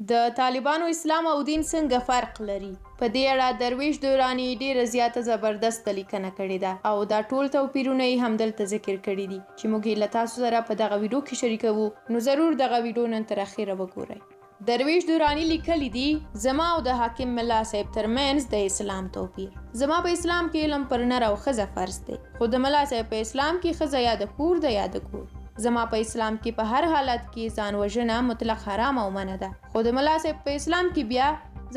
د طالبانو اسلام او دین څنګه فرق لري؟ په دې اړه درویش دورانی ډیره زیاته زبردست لیکنه کړې ده او دا ټول توپیرونه یې همدلته ذکر کړي دي چې موږ یې له تاسو سره په دغه ویډیو کې شریکوو، نو ضرور دغه ویډیو نن تر اخره وګورئ. درویش دورانی لیکلی دي زما او د حاکم ملا صاحب ترمنځ د اسلام توپیر. زما په اسلام کې علم پر نر او ښځه فرض دی، خو د ملا صاحب په اسلام کې ښځه یا د کور ده یا د کور. زما په اسلام کې په هر حالت کې ځان وژنه مطلق حرام او منع ده، خو د ملا صاحب په اسلام کې بیا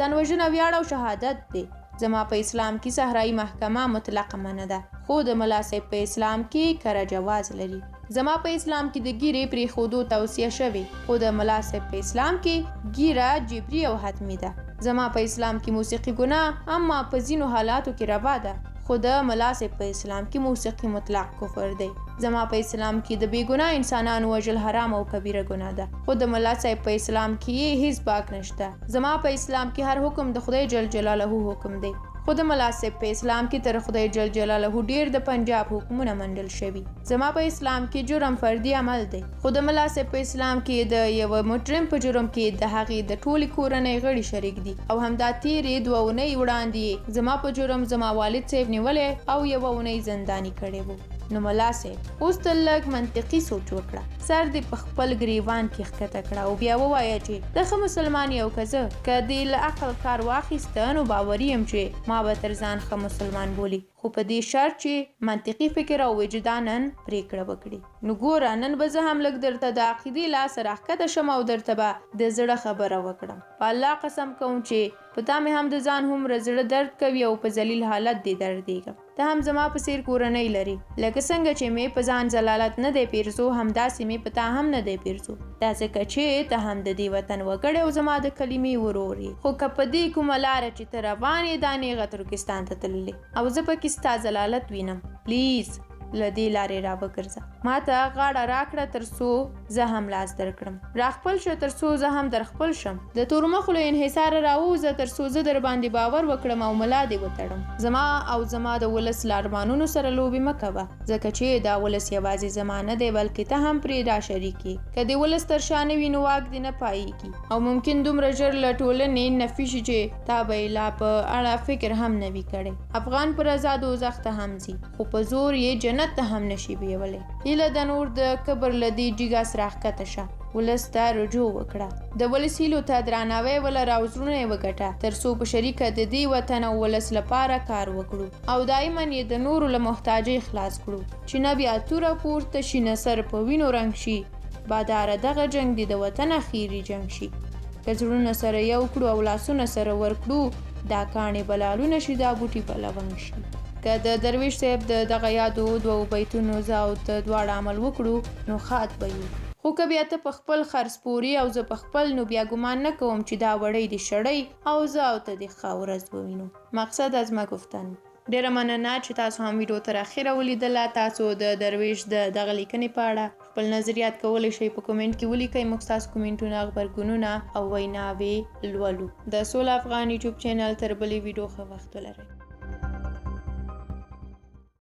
ځان وژنه ویاړ او شهادت دی. زما په اسلام کې صحرایي محکمه مطلق منع ده، خو د ملا صاحب په اسلام کې کره جواز لري. زما په اسلام کې د ګیرې پرېښودو توصیه شوې، خو د ملا صاحب په اسلام کې ګیره جبري او حتمي ده. زما په اسلام کې موسیقي ګناه اما په ځینو حالاتو کې روا ده، خو د ملا صاحب په اسلام کې موسیقي مطلق کفر دی. زما په اسلام کې د بې ګناه انسانانو وژل حرام او کبیره ګناه ده، خو د ملا صاحب په اسلام کې هیڅ باک نشته. زما په اسلام کې هر حکم د خدای جل جلاله حکم دی، خو د ملا صاحب په اسلام کې تر خدای جل جلاله ډیر د پنجاب حکمونه منډل شوي. زما په اسلام کې جرم فردي عمل دی، خو د ملا صاحب په اسلام کې د یو مجرم په جرم کې د هغې د ټولې کورنۍ غړي شریک دي او همدا تیرې 2 اونۍ وړاندې زما په جرم زما والد صاحب نیولی او 1 اونۍ زنداني کړی وو. نو ملا صاحب اوس ته لږ منطقي سوچ وکړه، سر دې په خپل ګریوان کې ښکته کړه او بیا ووایه چې د ښه مسلمان یو که زه که دې له عقل کار واخیسته نو باوري یم چې ما به تر ځان ښه مسلمان بولي، خو په دې شرط چې منطقي فکر او وجداناً پرېکړه وکړي. نو ګوره نن به زه هم لږ درته د عقیدې لاسه راښکته شم او درته به د زړه خبره وکړم. په الله قسم کوم چې په تا مې هم د ځان هومره زړه درد کوي او په ذلیل حالت دې دردېږم. ته هم زما په څېر کورنۍ لري، لکه څنګه چې مې په ځان ضلالت نه دی پیرزو همداسې مې په تا هم نه دی پیرزو. دا ځکه چې ته هم د دې وطن وګړی او زما د کلمې ورور یې. خو که په دې کومه لاره چې ته روان یې دا نیغه ترکستان ته تللې او زه پکې ستا ضلالت وینم، پلیز له دې لارې را وګرځه. ما ته غاړه راکړه تر څو زه هم لاس درکړم، را خپل شه تر څو زه هم در خپل شم. د تورمخو له انحصاره راووځه تر څو زه در باندې باور وکړم او ملا دې وتړم. زما او زما د ولس له ارمانونو سره لوبې مه کوه، ځکه چې دا ولس یوازې زما نه دی بلکې ته هم پرې را شریک یې. که د ولس تر شا نه وي نو واک دې نه پایېږي او ممکن دومره ژر له ټولنې نفي شي چې تا به یې لا په اړه فکر هم نه وي کړی. افغان پر رضا دوزخ ته هم ځي، خو په زور یې جنت ته هم نشي بیولی. هیله د نور د کبر له دې جګه سره ښکته شه، ولس ته رجوع وکړه، د ولس هیلو ته درناوی ولره او زړونه یې وګټه تر څو په شریکه د دې وطن او ولس لپاره کار وکړو او دایما یې د نورو له محتاجۍ خلاص کړو، چې نه بیا توره پورته شي نه سر په وینو رنګ شي. باداره دغه جنګ دې د وطن اخیري جنګ شي. که زړونه سره یو کړو او لاسونه سره ورکړو دا کاڼې به لالونه شي دا بوټي به لونګ شي. که د درویش صاحب د دغه یادو 2 بیتونو زه او ته دواړه عمل وکړو نو ښاد به یو. خو که بیا ته په خپل خرڅ پوري او زه په خپل نو بیا ګمان نه کوم چې دا وړی دې شړی او زه او ته دې ښه ورځ ووینو. مقصد از ما گفتن. ډیره مننه چې تاسو هم ویډیو تر اخره ولیدله. تاسو د درویش د دغه لیکنې په اړه خپل نظریات کولی شئ په کومنټ کې ولیکئ. موږ ستاسو کومنټونه، غبرګونونه او ویناوې لولو. د سوله افغان یوټیوب چینل تر بلې ویډیو ښه وخت ولرئ.